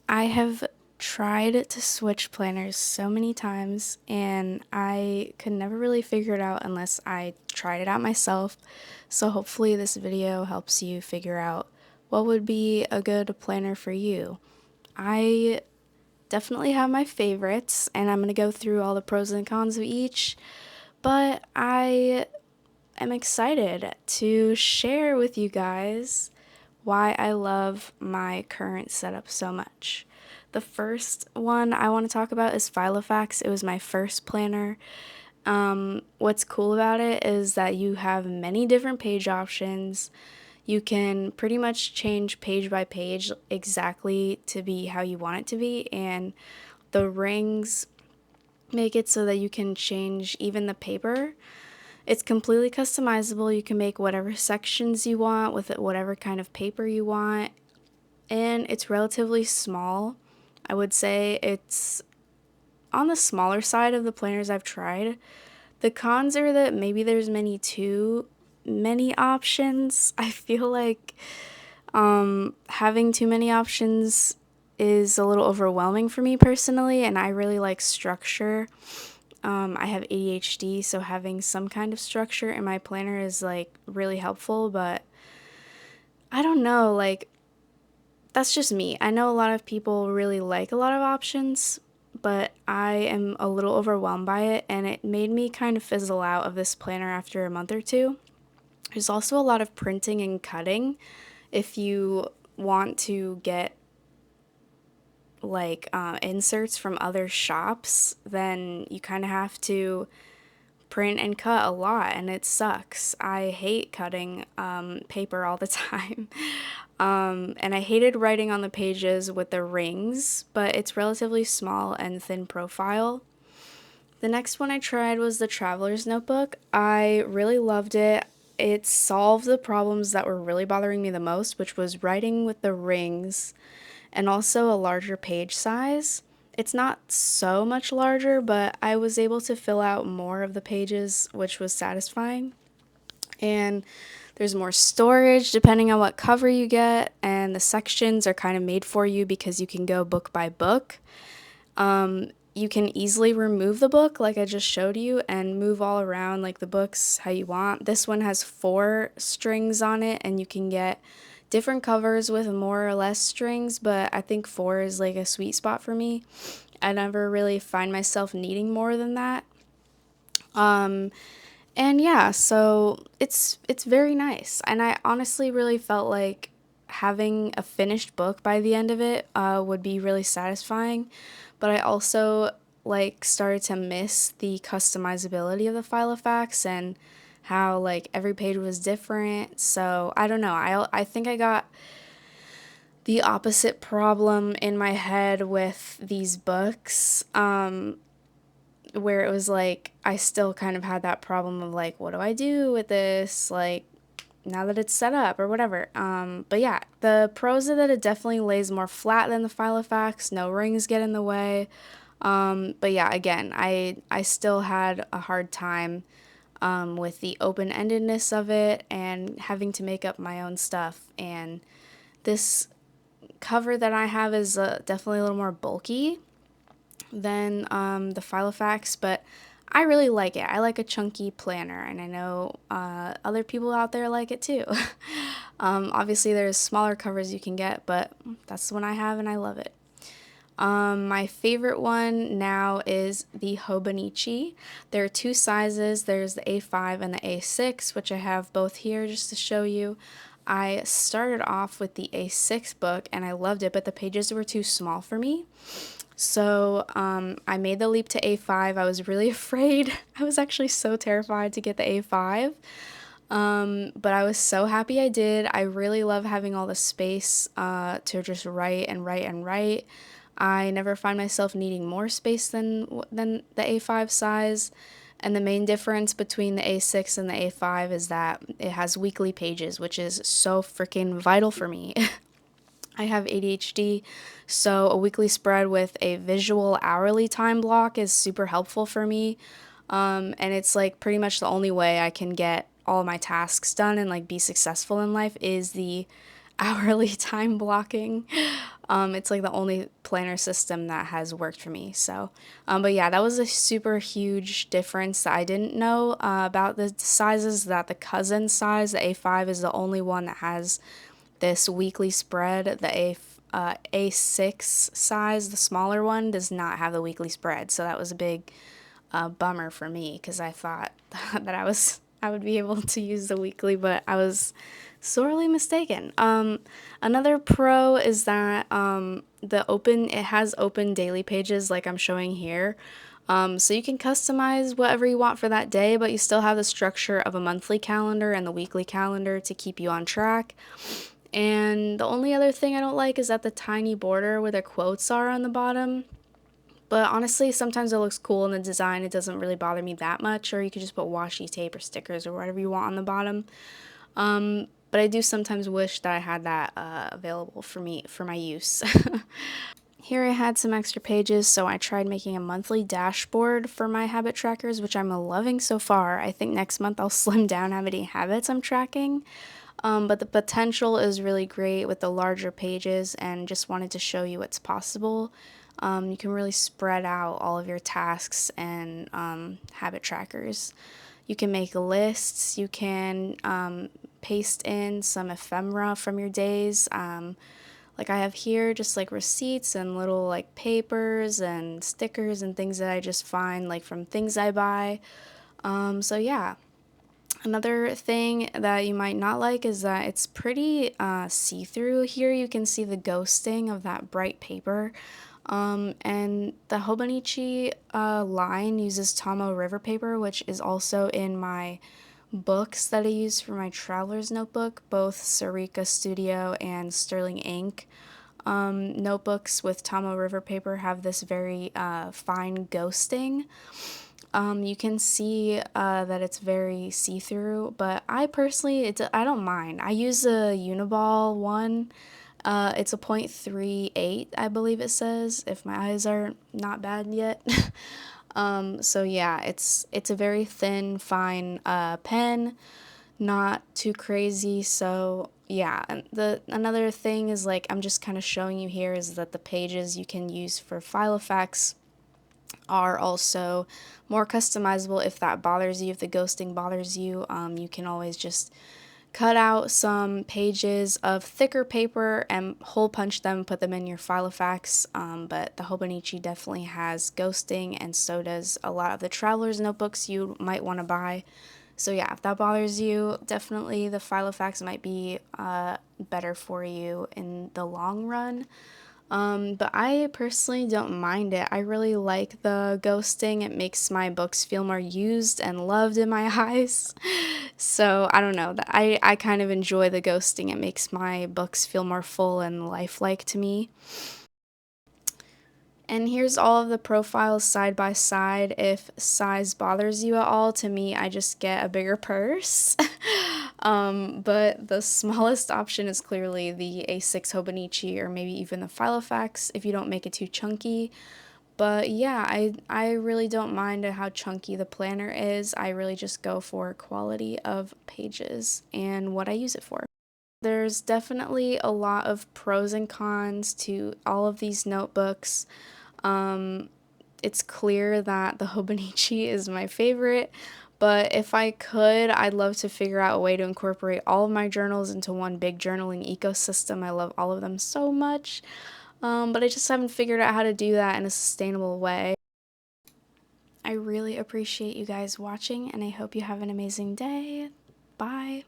I have tried to switch planners so many times and I could never really figure it out unless I tried it out myself. So hopefully this video helps you figure out what would be a good planner for you. I definitely have my favorites and I'm going to go through all the pros and cons of each, but I am excited to share with you guys why I love my current setup so much. The first one I want to talk about is Filofax. It was my first planner. What's cool about it is that you have many different page options. You can pretty much change page by page exactly to be how you want it to be, and the rings make it so that you can change even the paper. It's completely customizable. You can make whatever sections you want with it, whatever kind of paper you want, and it's relatively small. I would say it's on the smaller side of the planners I've tried. The cons are that maybe there's too many options. I feel like having too many options is a little overwhelming for me personally, and I really like structure. I have ADHD, so having some kind of structure in my planner is like really helpful, but I don't know, like that's just me. I know a lot of people really like a lot of options, but I am a little overwhelmed by it, and it made me kind of fizzle out of this planner after a month or two. There's also a lot of printing and cutting. If you want to get inserts from other shops, then you kind of have to print and cut a lot, and it sucks. I hate cutting paper all the time. And I hated writing on the pages with the rings, but it's relatively small and thin profile. The next one I tried was the Traveler's Notebook. I really loved it. It solved the problems that were really bothering me the most, which was writing with the rings and also a larger page size. It's not so much larger, but I was able to fill out more of the pages, which was satisfying. And there's more storage depending on what cover you get, and the sections are kind of made for you because you can go book by book. You can easily remove the book like I just showed you and move all around like the books how you want. This one has 4 strings on it, and you can get different covers with more or less strings, but I think 4 is like a sweet spot for me. I never really find myself needing more than that. And yeah, so it's very nice. And I honestly really felt like having a finished book by the end of it would be really satisfying. But I also like started to miss the customizability of the Filofax and how like every page was different. So I don't know. I think I got the opposite problem in my head with these books. Where it was like I still kind of had that problem of like, what do I do with this? Like, now that it's set up or whatever. But yeah, the pros are that it definitely lays more flat than the Filofax. No rings get in the way. But yeah, again, I still had a hard time with the open-endedness of it and having to make up my own stuff. And this cover that I have is definitely a little more bulky than the Filofax, but I really like it. I like a chunky planner, and I know other people out there like it too. Obviously, there's smaller covers you can get, but that's the one I have, and I love it. My favorite one now is the Hobonichi. There are 2 sizes. There's the A5 and the A6, which I have both here just to show you. I started off with the A6 book and I loved it, but the pages were too small for me. So I made the leap to A5. I was really afraid. I was actually so terrified to get the A5. But I was so happy I did. I really love having all the space to just write and write and write. I never find myself needing more space than the A5 size. And the main difference between the A6 and the A5 is that it has weekly pages, which is so freaking vital for me. I have ADHD, so a weekly spread with a visual hourly time block is super helpful for me. And it's like pretty much the only way I can get all my tasks done and like be successful in life is the hourly time blocking. It's like the only planner system that has worked for me. So, but yeah, that was a super huge difference that I didn't know about the sizes. That the cousin size, the A5, is the only one that has this weekly spread. The A6 size, the smaller one, does not have the weekly spread. So that was a big bummer for me because I thought that I would be able to use the weekly, but I was sorely mistaken. Another pro is that it has open daily pages like I'm showing here. So you can customize whatever you want for that day, but you still have the structure of a monthly calendar and the weekly calendar to keep you on track. And the only other thing I don't like is that the tiny border where the quotes are on the bottom. But honestly, sometimes it looks cool in the design. It doesn't really bother me that much. Or you could just put washi tape or stickers or whatever you want on the bottom. But I do sometimes wish that I had that available for me for my use. Here I had some extra pages, so I tried making a monthly dashboard for my habit trackers, which I'm loving so far. I think next month I'll slim down how many habits I'm tracking. But the potential is really great with the larger pages, and just wanted to show you what's possible. You can really spread out all of your tasks and habit trackers. You can make lists, you can paste in some ephemera from your days. Like I have here just like receipts and little like papers and stickers and things that I just find like from things I buy. So yeah. Another thing that you might not like is that it's pretty see-through. Here you can see the ghosting of that bright paper. And the Hobonichi line uses Tomo River paper, which is also in my books that I use for my traveler's notebook, both Sarika Studio and Sterling Ink. Notebooks with Tomo River paper have this very fine ghosting. You can see that it's very see-through, but I personally, I don't mind. I use a Uniball one. It's a .38, I believe it says, if my eyes are not bad yet. So yeah, it's a very thin, fine pen, not too crazy. So yeah, and the another thing is like I'm just kind of showing you here is that the pages you can use for Filofax are also more customizable if that bothers you, if the ghosting bothers you. You can always just cut out some pages of thicker paper and hole punch them, put them in your Filofax. But the Hobonichi definitely has ghosting, and so does a lot of the traveler's notebooks you might want to buy. So yeah, if that bothers you, definitely the Filofax might be better for you in the long run. But I personally don't mind it. I really like the ghosting. It makes my books feel more used and loved in my eyes. So I don't know. I kind of enjoy the ghosting. It makes my books feel more full and lifelike to me. And here's all of the profiles side by side. If size bothers you at all, to me, I just get a bigger purse. But the smallest option is clearly the A6 Hobonichi or maybe even the Filofax if you don't make it too chunky. But yeah, I really don't mind how chunky the planner is. I really just go for quality of pages and what I use it for. There's definitely a lot of pros and cons to all of these notebooks. Um, it's clear that the Hobonichi is my favorite, but if I could, I'd love to figure out a way to incorporate all of my journals into one big journaling ecosystem. I love all of them so much, but I just haven't figured out how to do that in a sustainable way. I really appreciate you guys watching, and I hope you have an amazing day. Bye.